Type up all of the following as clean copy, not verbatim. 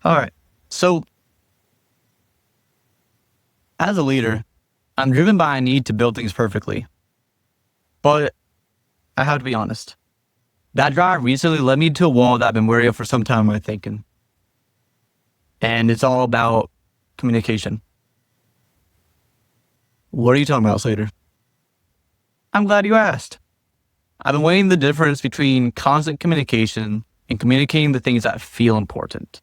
All right. So as a leader, I'm driven by a need to build things perfectly. But I have to be honest. That drive recently led me to a wall that I've been wary of for some time in my thinking. And it's all about communication. What are you talking about, Slater? I'm glad you asked. I've been weighing the difference between constant communication and communicating the things that feel important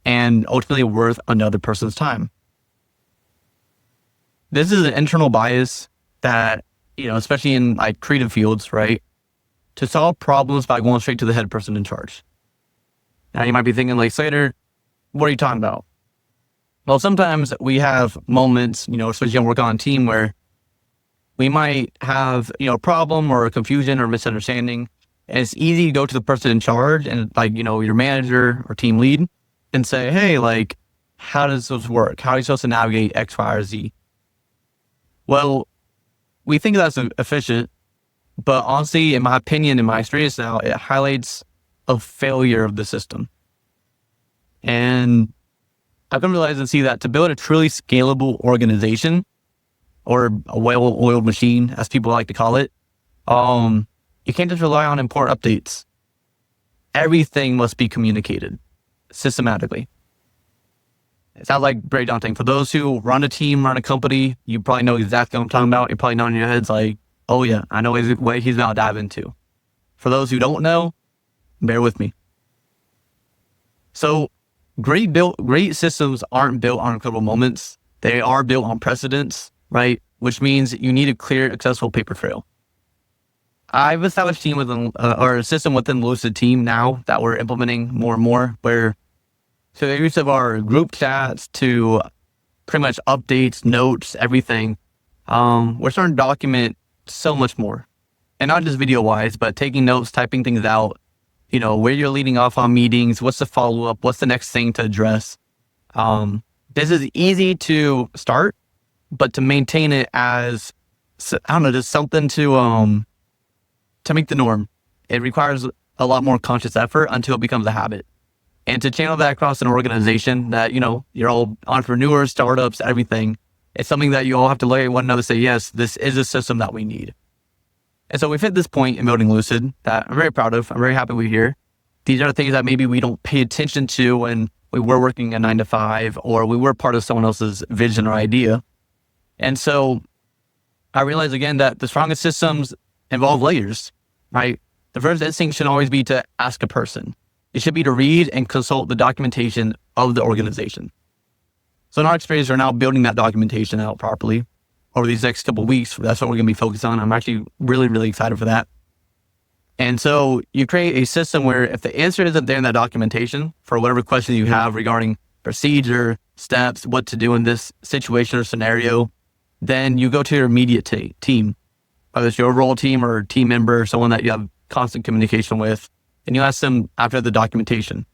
and ultimately worth another person's time. This is an internal bias that, especially in like creative fields, right? To solve problems by going straight to the head person in charge. Now you might be thinking like, Slater, what are you talking about? Well, sometimes we have moments, especially when working on a team where we might have, a problem or a confusion or misunderstanding. And it's easy to go to the person in charge and your manager or team lead and say, hey, how does this work? How are you supposed to navigate X, Y, or Z? Well, we think that's efficient, but honestly, in my opinion, in my experience now, it highlights a failure of the system. And I've come to realize and see that to build a truly scalable organization, or a well-oiled machine, as people like to call it, you can't just rely on important updates. Everything must be communicated systematically. It sounds like very daunting. For those who run a team, run a company, you probably know exactly what I'm talking about. You probably know in your heads oh yeah, I know what he's about to dive into. For those who don't know, bear with me. So great systems aren't built on incredible moments. They are built on precedents, right? Which means you need a clear, accessible paper trail. I've established a system within the Lucid team now that we're implementing more and more, where so the use of our group chats to pretty much updates, notes, everything, we're starting to document so much more. And not just video wise, but taking notes, typing things out, where you're leading off on meetings, what's the follow-up, what's the next thing to address. This is easy to start, but to maintain it as, just something to make the norm, it requires a lot more conscious effort until it becomes a habit. And to channel that across an organization that, you're all entrepreneurs, startups, everything, it's something that you all have to look at one another and say, yes, this is a system that we need. And so we've hit this point in building Lucid that I'm very proud of. I'm very happy we're here. These are things that maybe we don't pay attention to when we were working a 9-to-5 or we were part of someone else's vision or idea. And so I realized again that the strongest systems involve layers, right? The first instinct should always be to ask a person. It should be to read and consult the documentation of the organization. So in our experience, we're now building that documentation out properly over these next couple of weeks. That's what we're going to be focused on. I'm actually really, really excited for that. And so you create a system where if the answer isn't there in that documentation for whatever question you have regarding procedure, steps, what to do in this situation or scenario, then you go to your immediate team, whether it's your overall team or team member, someone that you have constant communication with, and you ask them after the documentation.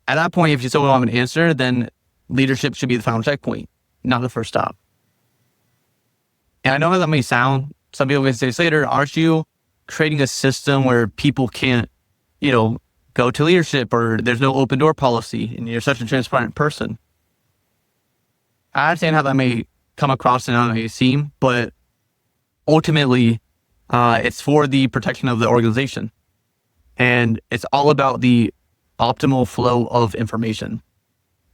At that point, if you still don't have an answer, then leadership should be the final checkpoint, not the first stop. And I know how that may sound. Some people may say, Slater, aren't you creating a system where people can't, go to leadership, or there's no open door policy and you're such a transparent person? I understand how that may come across and how it may seem, but ultimately, it's for the protection of the organization. And it's all about the optimal flow of information.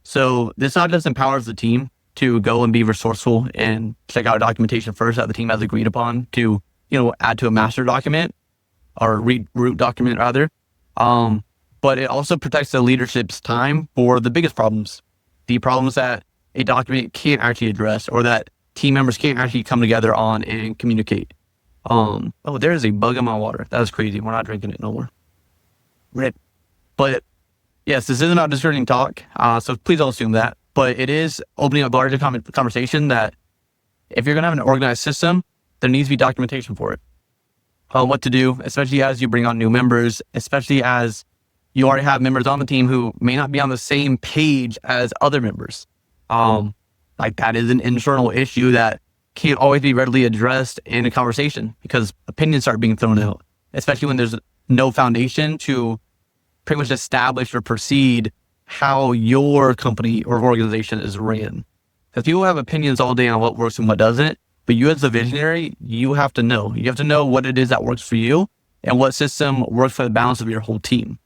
So this not just empowers the team to go and be resourceful and check out documentation first that the team has agreed upon to, add to a master document or root document rather. But it also protects the leadership's time for the biggest problems, the problems that a document can't actually address or that team members can't actually come together on and communicate. There is a bug in my water. That was crazy. We're not drinking it no more. Right. But yes, this isn't a discouraging talk, so please don't assume that. But it is opening up a larger conversation that if you're going to have an organized system, there needs to be documentation for it. What to do, especially as you bring on new members, especially as you already have members on the team who may not be on the same page as other members. That is an internal issue that can't always be readily addressed in a conversation because opinions start being thrown out, especially when there's no foundation to pretty much establish or proceed how your company or organization is ran. Because people have opinions all day on what works and what doesn't, but you as a visionary, you have to know. You have to know what it is that works for you and what system works for the balance of your whole team.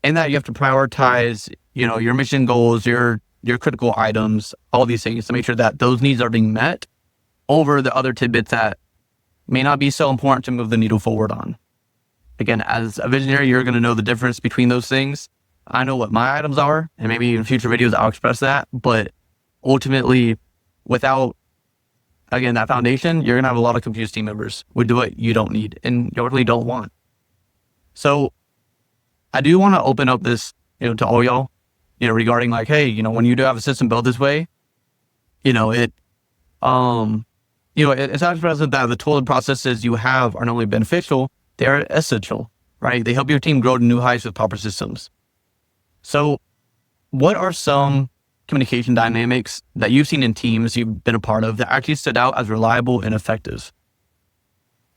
And that you have to prioritize, your mission goals, your critical items, all these things to make sure that those needs are being met over the other tidbits that may not be so important to move the needle forward on. Again, as a visionary, you're going to know the difference between those things. I know what my items are, and maybe in future videos I'll express that. But ultimately, without, again, that foundation, you're going to have a lot of confused team members with what you don't need and you really don't want. So I do want to open up this, to all y'all, regarding like, hey, when you do have a system built this way, it's not present that the tools and processes you have are not only beneficial, they are essential, right? They help your team grow to new heights with proper systems. So what are some communication dynamics that you've seen in teams you've been a part of that actually stood out as reliable and effective?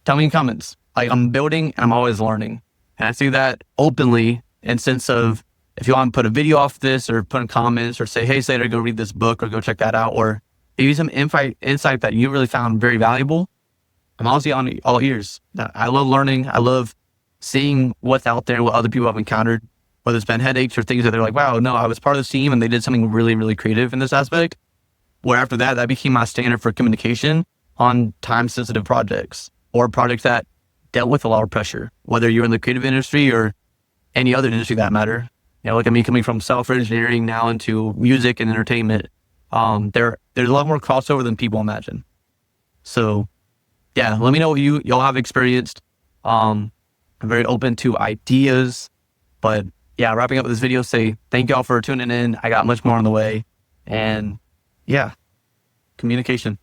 Tell me in comments. Like, I'm building and I'm always learning. And I see that openly in sense of, if you want to put a video off this or put in comments or say, hey, Slater, go read this book or go check that out, or maybe some insight that you really found very valuable, I'm honestly on all ears. I love learning. I love seeing what's out there, what other people have encountered, whether it's been headaches or things that they're like, wow, no, I was part of this team and they did something really, really creative in this aspect. Where after that became my standard for communication on time-sensitive projects or projects that dealt with a lot of pressure, whether you're in the creative industry or any other industry that matter. Look at me coming from software engineering now into music and entertainment. There's a lot more crossover than people imagine. So yeah, let me know what y'all have experienced. I'm very open to ideas, but yeah, wrapping up this video, say thank y'all for tuning in. I got much more on the way, and yeah, communication.